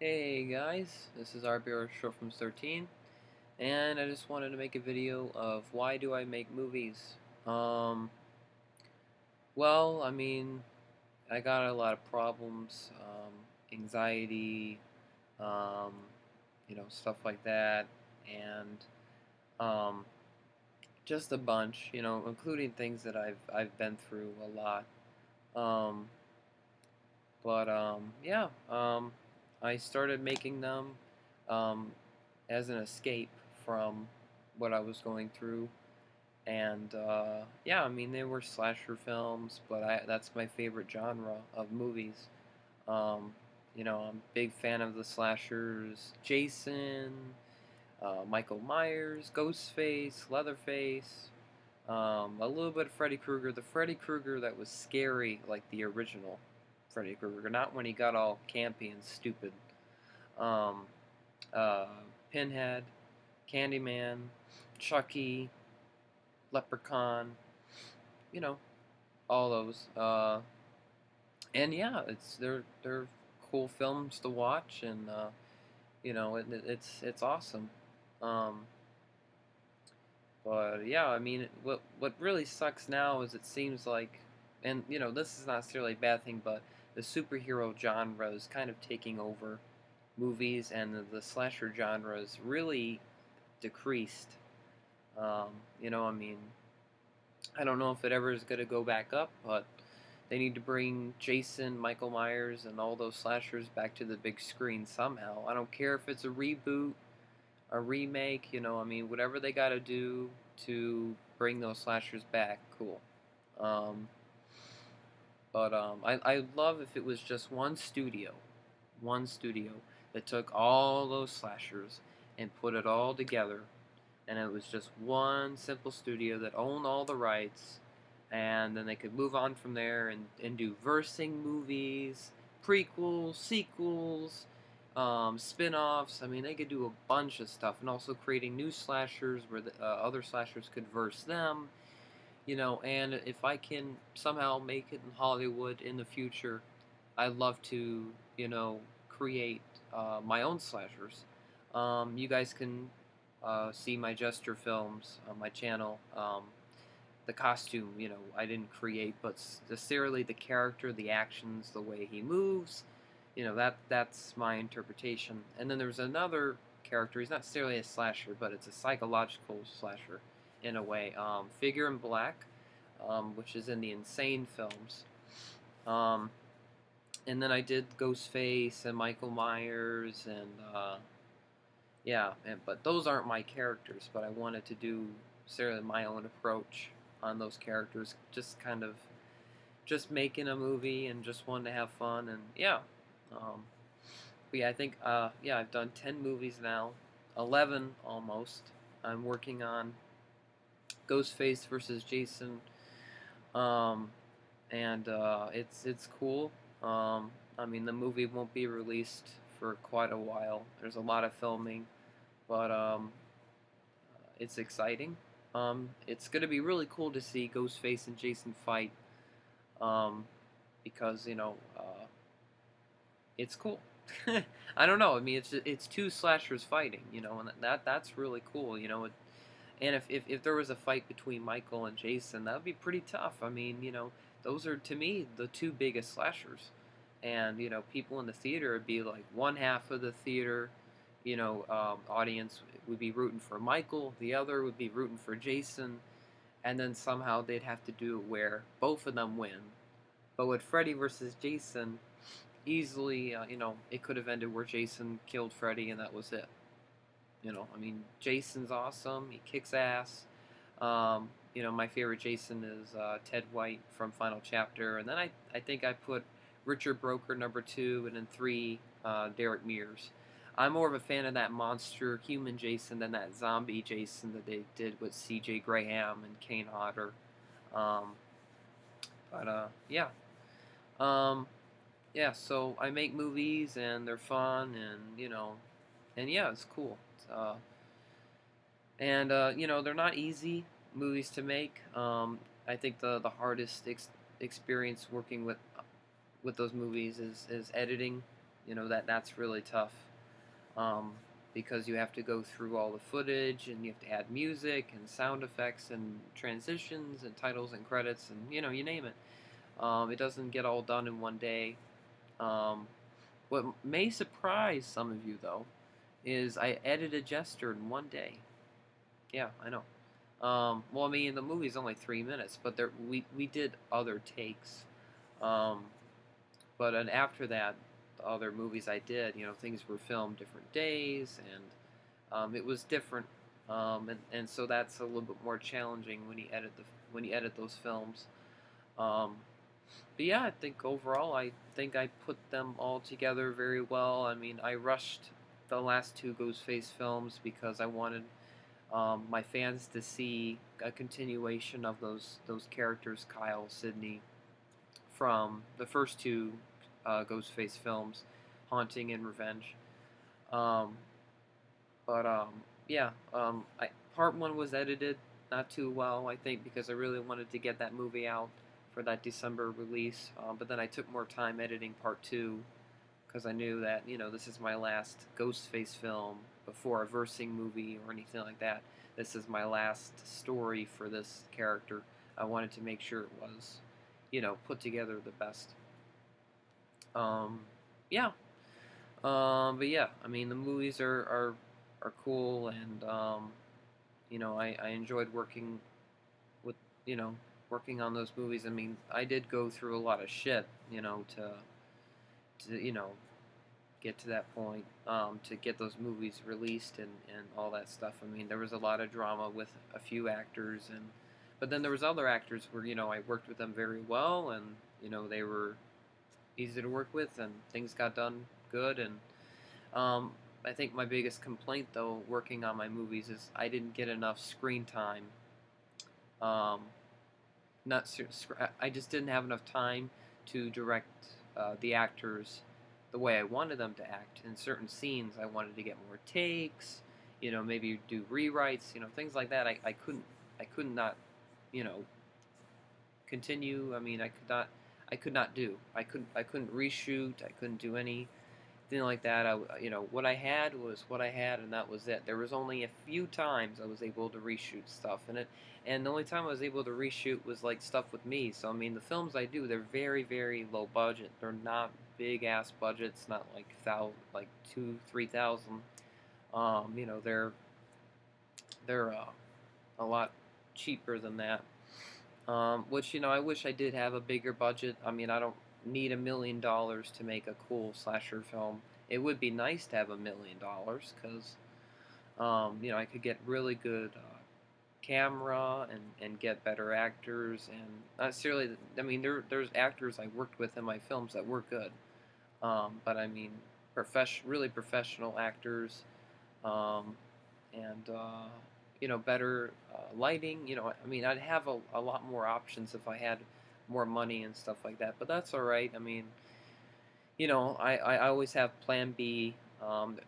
Hey guys, this is RBR Short 13, and I just wanted to make a video of why do I make movies. Um, well, I got a lot of problems, anxiety, um, stuff like that, and um, just a bunch, including things that I've been through a lot. Um, but I started making them um, as an escape from what I was going through. And yeah, they were slasher films, but that's my favorite genre of movies. Um, I'm a big fan of the slashers: Jason, Michael Myers, Ghostface, Leatherface. A little bit of Freddy Krueger. The Freddy Krueger that was scary, like the original Freddy Krueger, not when he got all campy and stupid. Um, uh, Pinhead, Candyman, Chucky, Leprechaun, you know, all those. And yeah, they're cool films to watch, and it's awesome. Um, but yeah, what really sucks now is it seems like, and this is not necessarily a bad thing, but the superhero genre is kind of taking over movies, and the slasher genre is really decreased. Um, you know, I mean, I don't know if it ever is going to go back up, but they need to bring Jason, Michael Myers, and all those slashers back to the big screen somehow. I don't care if it's a reboot, a remake, whatever they got to do to bring those slashers back, cool. Um, I love if it was just one studio that took all those slashers and put it all together, and it was just one simple studio that owned all the rights, and then they could move on from there and do versing movies, prequels, sequels, spin-offs. They could do a bunch of stuff, and also creating new slashers where other slashers could verse them. And if I can somehow make it in Hollywood in the future, I'd love to, create my own slashers. You guys can see my gesture films on my channel. The costume, I didn't create, but necessarily the character, the actions, the way he moves, that's my interpretation. And then there's another character. He's not necessarily a slasher, but it's a psychological slasher in a way. Figure in Black, which is in the Insane films. Um, and then I did Ghostface and Michael Myers and yeah, but those aren't my characters. But I wanted to do certainly my own approach on those characters, just kind of just making a movie and just wanting to have fun and yeah. Um, but yeah, I think yeah, I've done 10 movies now, 11 almost. I'm working on Ghostface versus Jason, um, and it's cool. The movie won't be released for quite a while. There's a lot of filming, but it's exciting. It's gonna be really cool to see Ghostface and Jason fight, um, because it's cool. I don't know. It's two slashers fighting, and that's really cool. And if there was a fight between Michael and Jason, that would be pretty tough. Those are to me the two biggest slashers, and people in the theater would be like one half of the theater, audience would be rooting for Michael, the other would be rooting for Jason, and then somehow they'd have to do it where both of them win. But with Freddy versus Jason, easily, it could have ended where Jason killed Freddy and that was it. Jason's awesome. He kicks ass. My favorite Jason is Ted White from Final Chapter, and then I think I put Richard Broker number 2, and then 3 Derek Mears. I'm more of a fan of that monster human Jason than that zombie Jason that they did with C.J. Graham and Kane Hodder. Um, yeah. Um, yeah, so I make movies and they're fun and and yeah, it's cool. And they're not easy movies to make. I think the hardest experience working with those movies is editing. You know, that's really tough, um, because you have to go through all the footage and you have to add music and sound effects and transitions and titles and credits and you name it. It doesn't get all done in one day. Um, what may surprise some of you though is I edited Jester in one day. Yeah, I know. Well, I mean, the movie's only 3 minutes, but we did other takes. Um, but and after that, the other movies I did, things were filmed different days, and it was different. And so that's a little bit more challenging when you edit those films. Um, but yeah, I think overall, I think I put them all together very well. I mean, I rushed the last two Ghostface films because I wanted my fans to see a continuation of those characters, Kyle, Sidney, from the first two Ghostface films, Haunting and Revenge. Um, but yeah, part one was edited not too well, I think, because I really wanted to get that movie out for that December release. But then I took more time editing part two because I knew that this is my last Ghostface film before a versing movie or anything like that. This is my last story for this character. I wanted to make sure it was, put together the best. Um, yeah. But yeah, I mean the movies are cool, and I enjoyed with you know working on those movies. I mean I did go through a lot of shit, to get to that point, to get those movies released and all that stuff. I mean, there was a lot of drama with a few actors, but then there was other actors where I worked with them very well, and they were easy to work with, and things got done good. And um, I think my biggest complaint, though, working on my movies is I didn't get enough screen time. Um, not I just didn't have enough time to direct the actors the way I wanted them to act. In certain scenes, I wanted to get more takes, maybe do rewrites, things like that. I could not, you know, continue. I mean, I could not do. I couldn't reshoot. I couldn't do anything like that. What I had was what I had, and that was it. There was only a few times I was able to reshoot stuff, and the only time I was able to reshoot was like stuff with me. So I mean, the films I do, they're very, very low budget. They're not big ass budgets, not like like 2, 3 thousand. They're a lot cheaper than that. Which I wish I did have a bigger budget. I mean, I don't need $1 million to make a cool slasher film. It would be nice to have $1 million because I could get really good camera and get better actors, and not necessarily. I mean, there's actors I worked with in my films that were good, but I mean, really professional actors, um, and better lighting. I mean, I'd have a lot more options if I had more money and stuff like that. But that's all right. I mean, I always have Plan B. And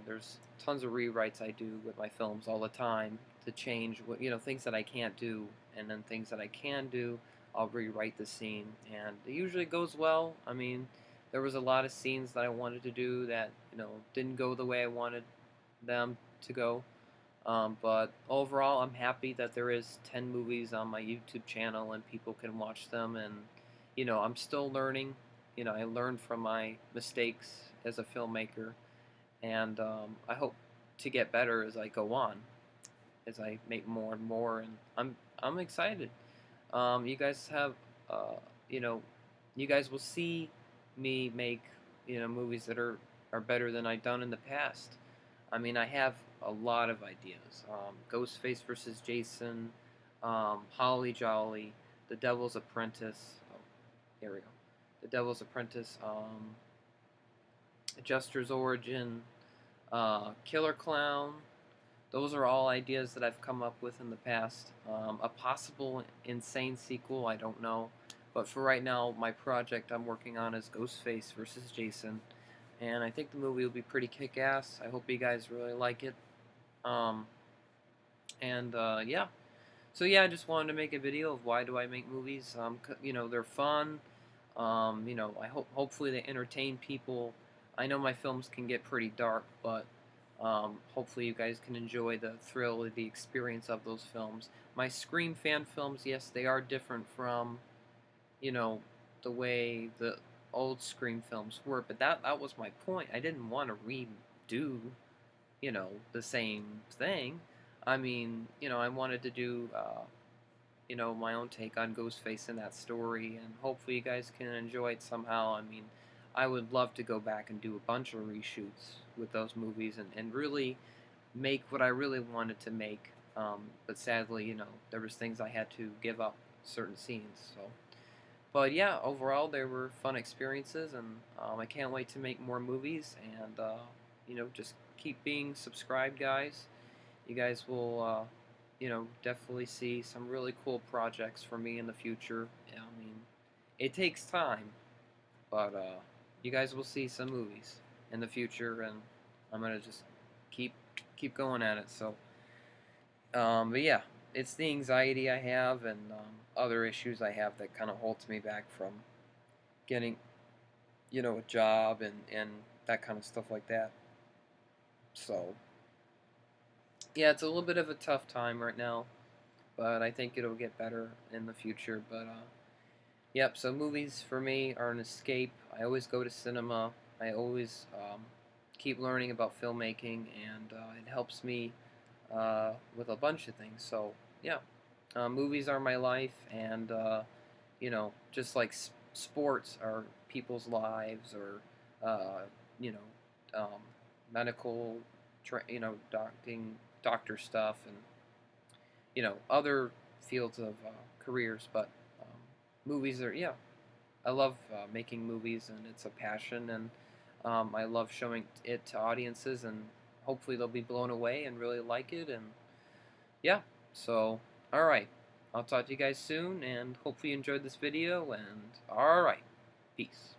there's tons of rewrites I do with my films all the time to change things that I can't do, and then things that I can do, I'll rewrite the scene, and it usually goes well. I mean, there was a lot of scenes that I wanted to do that didn't go the way I wanted them to go. But overall, I'm happy that there is 10 movies on my YouTube channel and people can watch them. And I'm still learning. I learned from my mistakes as a filmmaker, and I hope to get better as I go on, as I make more and more. And I'm excited. You guys have, you know, you guys will see me make movies that are better than I've done in the past. I mean, I have a lot of ideas. Ghostface versus Jason, Holly Jolly, The Devil's Apprentice. Oh, here we go. The Devil's Apprentice. Jester's Origin. Killer Clown. Those are all ideas that I've come up with in the past. A possible insane sequel, I don't know. But for right now, my project I'm working on is Ghostface versus Jason. And I think the movie will be pretty kick-ass. I hope you guys really like it. Um, yeah. So yeah, I just wanted to make a video of why do I make movies. They're fun. You know, hopefully they entertain people. I know my films can get pretty dark, but hopefully you guys can enjoy the thrill of the experience of those films. My Scream fan films, yes, they are different from, you know, the way the old Scream films were, but that was my point. I didn't want to redo, you know, the same thing. I mean, you know, I wanted to do, you know, my own take on Ghostface in that story, and hopefully you guys can enjoy it somehow. I mean, I would love to go back and do a bunch of reshoots with those movies and really make what I really wanted to make. But sadly, you know, there was things I had to give up certain scenes. So, but yeah, overall they were fun experiences, and I can't wait to make more movies. And you know, just keep being subscribed, guys. You guys will, you know, definitely see some really cool projects for me in the future. I mean, it takes time, but you guys will see some movies in the future, and I'm gonna just keep keep going at it. So, but yeah, it's the anxiety I have and other issues I have that kind of holds me back from getting, you know, a job and that kind of stuff like that. So, yeah, it's a little bit of a tough time right now, but I think it'll get better in the future. But yep. So movies for me are an escape. I always go to cinema. I always keep learning about filmmaking, and it helps me with a bunch of things. So yeah, movies are my life, and you know, just like sports are people's lives, or you know, medical, you know, doctor stuff, and you know, other fields of careers. But movies are, yeah. I love making movies, and it's a passion, and I love showing it to audiences, and hopefully they'll be blown away and really like it. And yeah, so all right, I'll talk to you guys soon, and hopefully you enjoyed this video. And all right, peace.